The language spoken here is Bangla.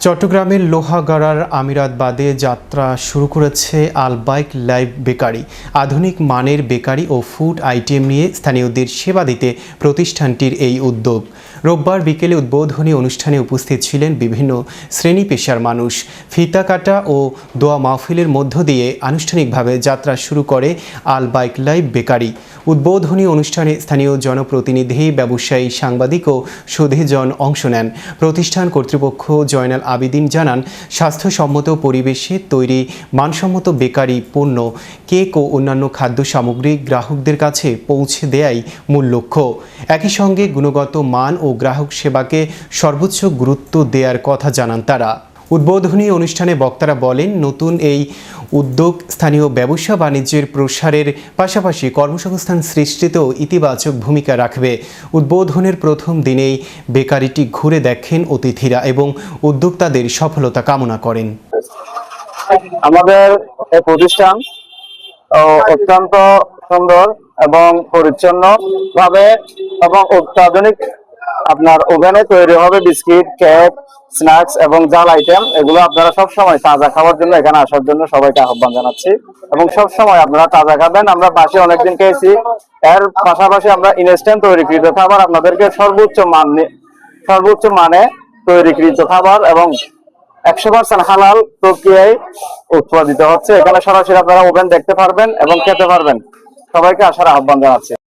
চট্টগ্রামের লোহাগাড়ার আমিরাতবাদে যাত্রা শুরু করেছে আলবাইক লাইভ বেকারি। আধুনিক মানের বেকারি ও ফুড আইটেম নিয়ে স্থানীয়দের সেবা দিতে প্রতিষ্ঠানটির এই উদ্যোগ। রোববার বিকেলে উদ্বোধনী অনুষ্ঠানে উপস্থিত ছিলেন বিভিন্ন শ্রেণী পেশার মানুষ। ফিতা কাটা ও দোয়া মাহফিলের মধ্য দিয়ে আনুষ্ঠানিকভাবে যাত্রা শুরু করে আলবাইক লাইভ বেকারি। উদ্বোধনী অনুষ্ঠানে স্থানীয় জনপ্রতিনিধি, ব্যবসায়ী, সাংবাদিক ও সুধীজন অংশ নেন। প্রতিষ্ঠান কর্তৃপক্ষ জয়নাল আবেদিন জানান, স্বাস্থ্যসম্মত পরিবেশে তৈরি মানসম্মত বেকারি পণ্য, কেক ও অন্যান্য খাদ্য সামগ্রী গ্রাহকদের কাছে পৌঁছে দেয়াই মূল লক্ষ্য। একই সঙ্গে গুণগত মান ও গ্রাহক সেবাকে সর্বোচ্চ গুরুত্ব দেওয়ার কথা জানান তারা। উদ্বোধনী অনুষ্ঠানে বক্তারা বলেন, নতুন এই উদ্যোগ স্থানীয় ব্যবসা বাণিজ্যের প্রসারের পাশাপাশি কর্মসংস্থান সৃষ্টিতেও ইতিবাচক ভূমিকা রাখবে। উদ্বোধনের প্রথম দিনেই বেকারিটি ঘুরে দেখেন অতিথিরা এবং উদ্যোক্তাদের সফলতা কামনা করেন। আমাদের এই প্রতিষ্ঠান অত্যন্ত সুন্দর এবং পরিচ্ছন্ন ভাবে এবং অত্যাধুনিক আপনার ওভেনে তৈরি হবে বিস্কিট, কেক, স্ন্যাক্স এবং জাল আইটেম। এগুলো আপনারা সবসময় তাজা খাওয়ার জন্য এখানে আসার জন্য সবাইকে আহ্বান জানাচ্ছি এবং সবসময় আপনারা তাজা খাবেন। আমরা পাশে অনেকদিন খেয়েছি, এর পাশাপাশি আমরা ইনস্ট্যান্ট তৈরিকৃত খাবার আপনাদেরকে সর্বোচ্চ মানে তৈরিকৃত খাবার এবং 100% হালাল প্রক্রিয়ায় উৎপাদিত হচ্ছে। এখানে সরাসরি আপনারা ওভেন দেখতে পারবেন এবং খেতে পারবেন। সবাইকে আসার আহ্বান জানাচ্ছি।